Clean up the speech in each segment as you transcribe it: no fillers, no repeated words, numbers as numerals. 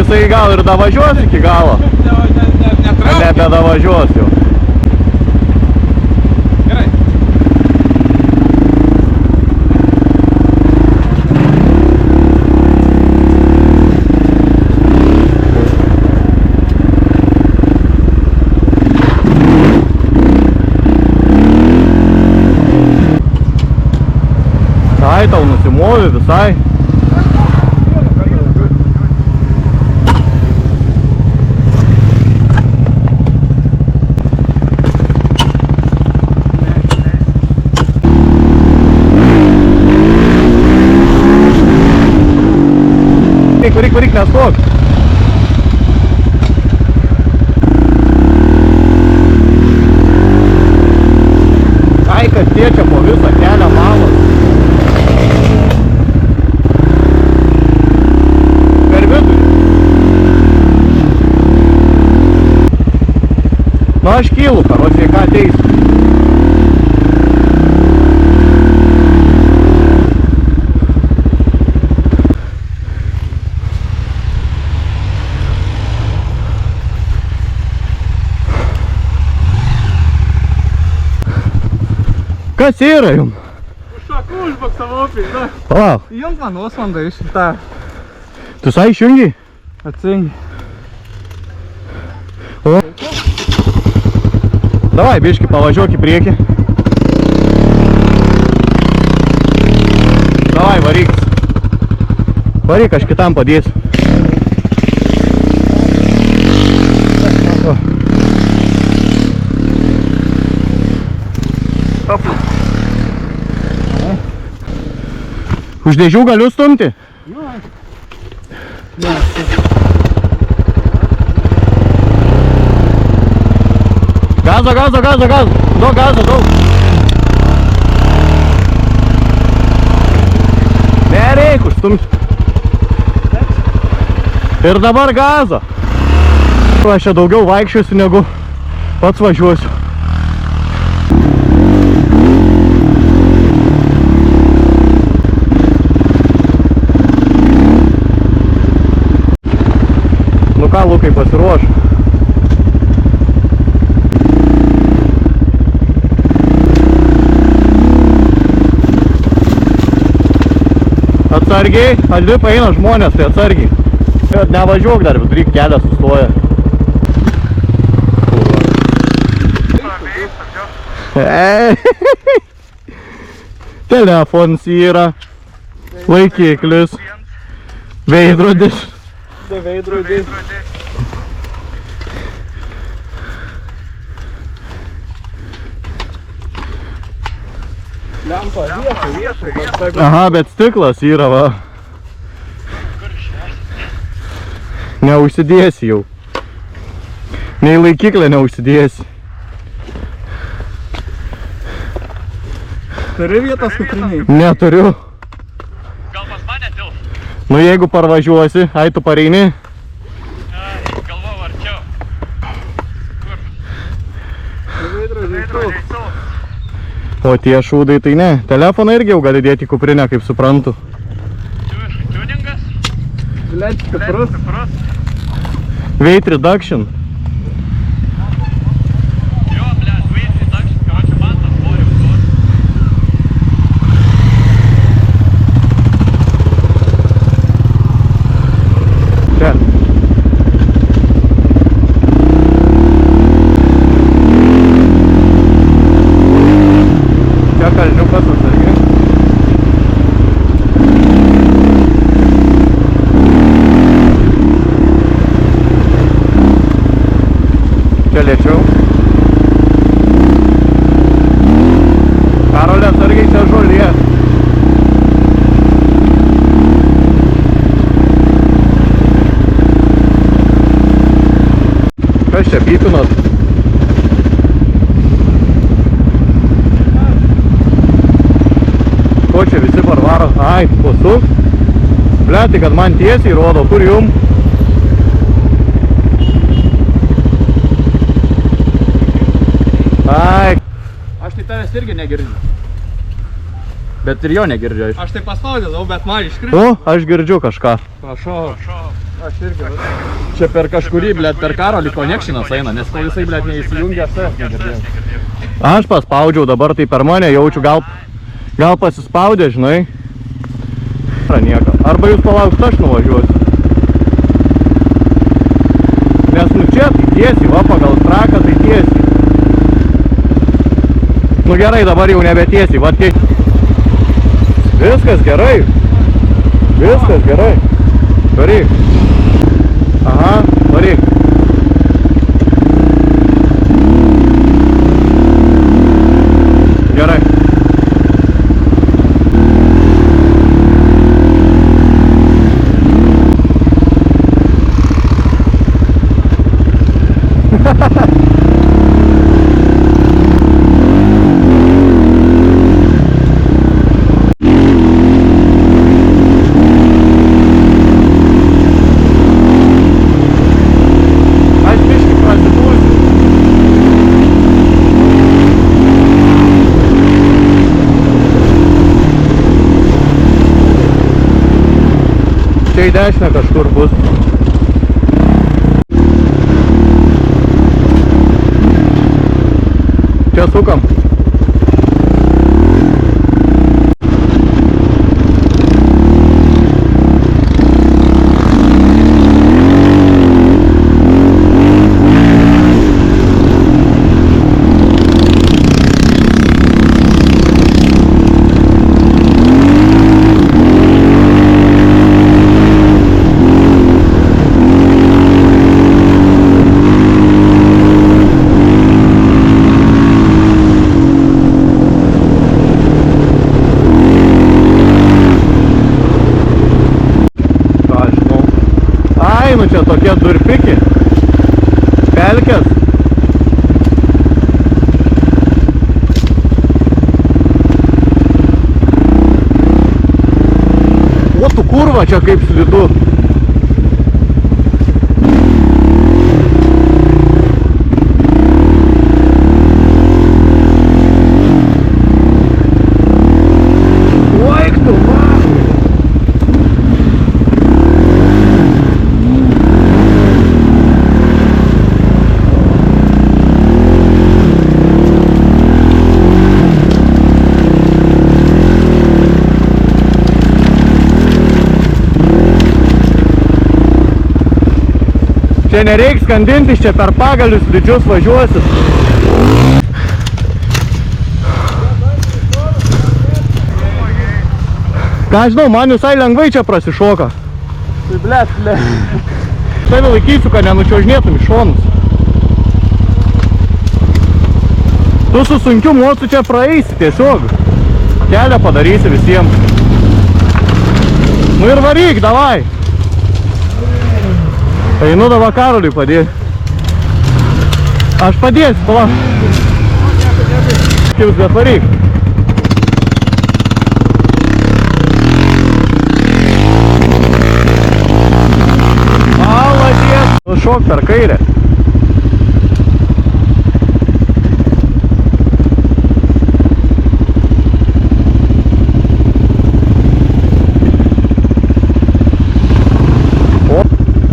jisai gal ir davažiuos iki galo. Nebedavažiuos jau. Gerai. Ai, tau nusimovė visai. Varyk, nestok. Ai, kad tėčia po visą kelią valos. Per vidurį. Nu, aš kylu, karočiai, ką ateisiu. Kas yra jum? Šakų užbaksavo pizda. Palauk. Jums man osmandą iš šitą. Tu sai išjungi? Atsingi. O. Davai, biški, pavažiuok į priekį. Davai, varyk. Varyk, aš kitam padėsiu. Už dėžių galiu stumti? Gazo. Daug gazo, daug. Nereik užstumti. Ir dabar gazo. Aš čia daugiau vaikščiosiu negu pats važiuosiu. Nu ką, Lukai, pasiruoš. Atsargiai, dvi paeina žmonės, tai atsargiai. Nevažiuok dar, vidury kelias sustoja. Telefons yra, laikiklis, veidrodis. Veidrodis. Lempa viešai. Aha, bet stiklas yra, va. Neužsidėsi jau. Nei laikiklę neužsidėsi. Turi vietos kupriniai? Neturiu. Gal pas mane tilp? Nu jeigu parvažiuosi, ai tu pareini. Galvau arčiau. Kur? Veidrodžiai. O tie šūdai tai ne. Telefoną irgi jau gali dėti į kuprinę, kaip suprantu. Tuningas? Led stiprus. Weight reduction. Jo, blėt, weight reduction, karoči, man tas svorio duos. Čia. Čia kalniukas atsargiai. Čia lėčiau. Karolė, atsargiai, čia žolė. Kas čia pypinot? Ko čia visi parvaro? Ai, pasuk. Ble, tai kad man tiesiai rodo, kur jum? Ai. Aš tai tavęs irgi negirdžiu. Bet ir jo negirdžiu. Aš tai paspaudėdavau, bet man iškrito. O, aš girdžiu kažką. Prašau. Aš irgi. Čia per kažkurį, blėt, per Karolį konekšinas eina, nes kol jisai, blėt, neįsijungia, aš savęs negirdėjau. Aš paspaudžiau, dabar tai per mane jaučiu, gal pasispaudė, žinai. Nieko. Arba jūs palaukit, aš nuvažiuosiu. Nes nu čia tai tiesiai, va pagal traką tai tiesiai. Nu gerai, dabar jau nebe tiesiai, va tiek. Viskas gerai. Viskas gerai. Varyk. Aha, varyk. Gerai. Čia į dešinę kažkur bus. Čia sukam. Nu čia tokie durpiki, pelkės. O tu kurva čia kaip slidu. Čia nereiks skandintis, čia per pagalius didžius važiuosis. Ką žinau, man visai lengvai čia prasišoka. Tai blėt. Štai laikysiu, kad nenučiuožinėtum į šonus. Tu su sunkiu mocu čia praeisi tiesiog. Kelią padarysi visiems. Nu ir varyk, davai. Einu dabar Karoliui padėti. Aš padėsiu, palauk. Kils, bet varyk. Maladės. Šok per kairę.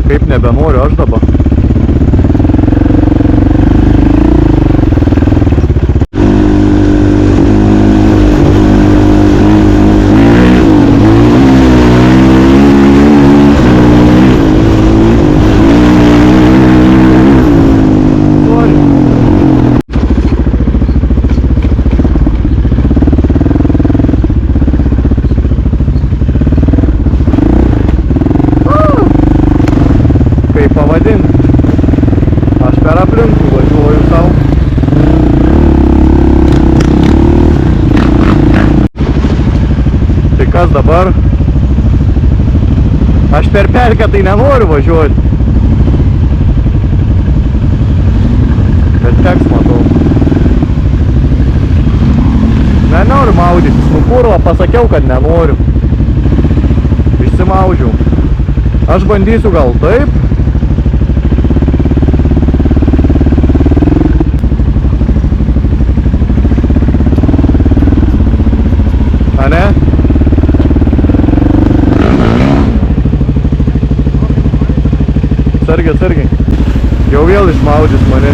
Kaip nebenoriu aš dabar. Pavadinti. Aš per aplinkų važiuoju sau. Tai kas dabar? Aš per pelkę tai nenoriu važiuoti. Bet teks matau. Nenoriu maudytis. Nu kurva, pasakiau, kad nenoriu. Išsimaudžiau. Aš bandysiu gal taip. atsargiai. Jau vėl išmaudys mane.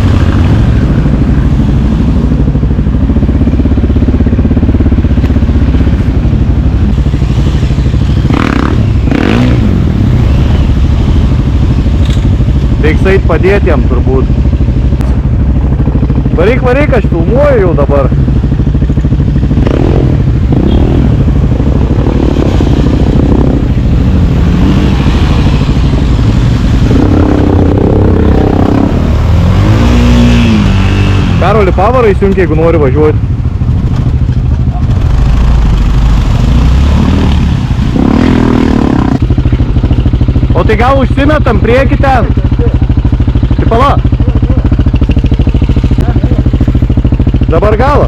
Reiks eit padėti jam turbūt. Varyk, varyk, aš filmuoju jau dabar. Karoli, pavarą įsijunk, jeigu nori važiuoti. O tai gal užsimetam prieki ten? Tai pala. Dabar galą.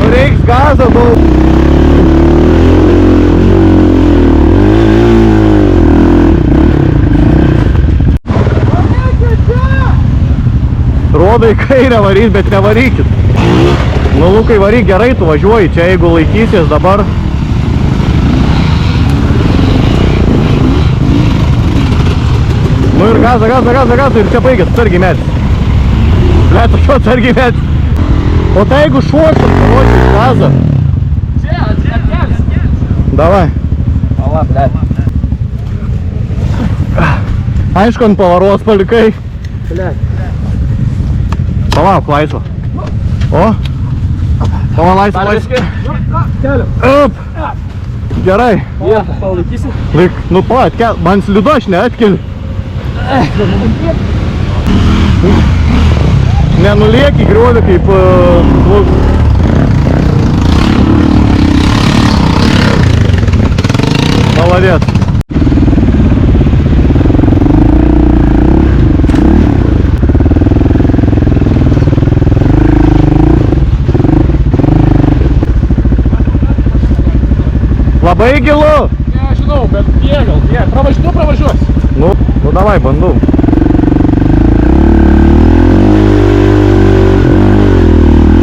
Reiks gazą daug. Rodai kairę varyt, bet nevarykit. Nu, Lukai, varyk gerai, tu važiuoji čia, jeigu laikysies dabar. Nu ir gazą, ir čia baigės, atsargiai metis. Blet, aš atsargiai metis. O tai jeigu šuošim, parodžiai gazą. Čia, atkelsi. Davai. Pala, blet. Aišku, ant pavaros palikai. Blet. Palauk, laisva. O? Pala, laisva. Keliam. Up. Gerai. Vietą, palaikysi? Laik, nu pala, atkel. Man slidu, aš neatkeliu. Nenuliek į griovį kaip... Maladėt. Labai gilu. Nežinau, bet gal, pravažiuos. Nu davai, bandau.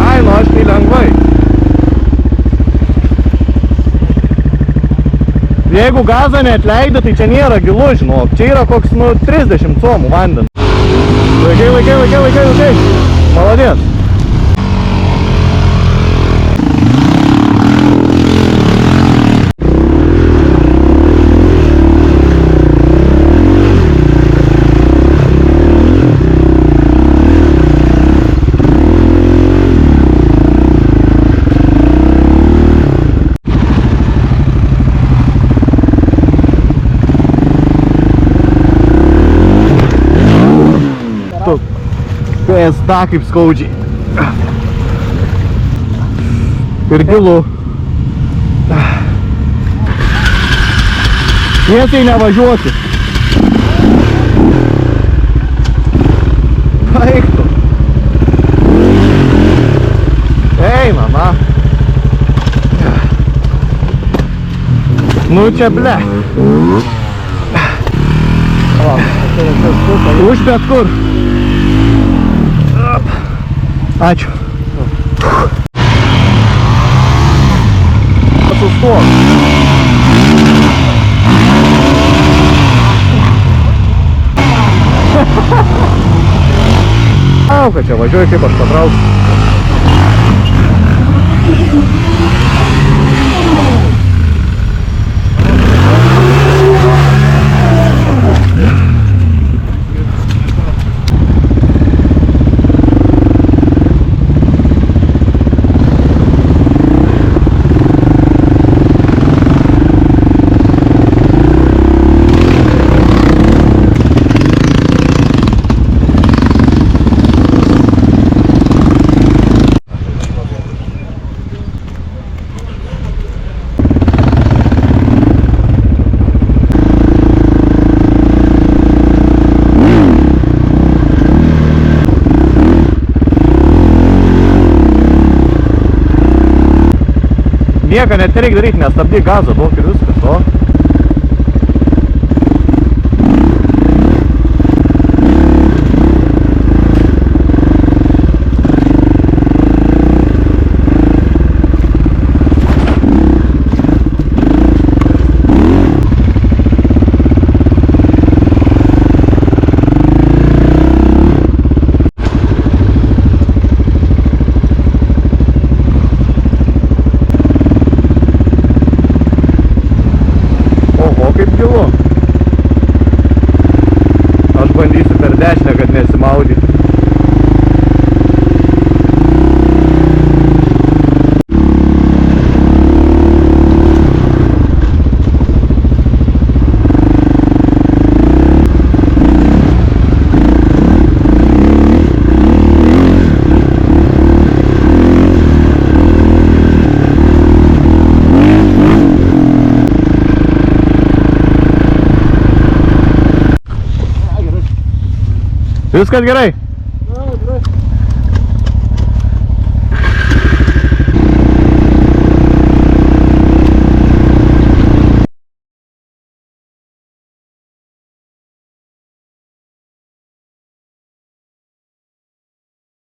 Ai, nu aš tai lengvai. Jeigu gazą neatleidai, tai čia nėra gilu, žinok. Čia yra koks, 30 comų vandens. Laikai. Maladės. Pėsda kaip skaudžiai. Ir gilu. Tiesiai nevažiuoti. Baigtų. Eina, na. Nu čia ble. Už bet kur. Ačiū. Sustok. Auka čia, važiuoju kaip aš patrauksiu. Nieko net nereikia daryti, nestabdyk gazą, duok ir viskas, o. gilu. Aš bandysiu per dešinę, kad nesimaudyti. Viskas gerai?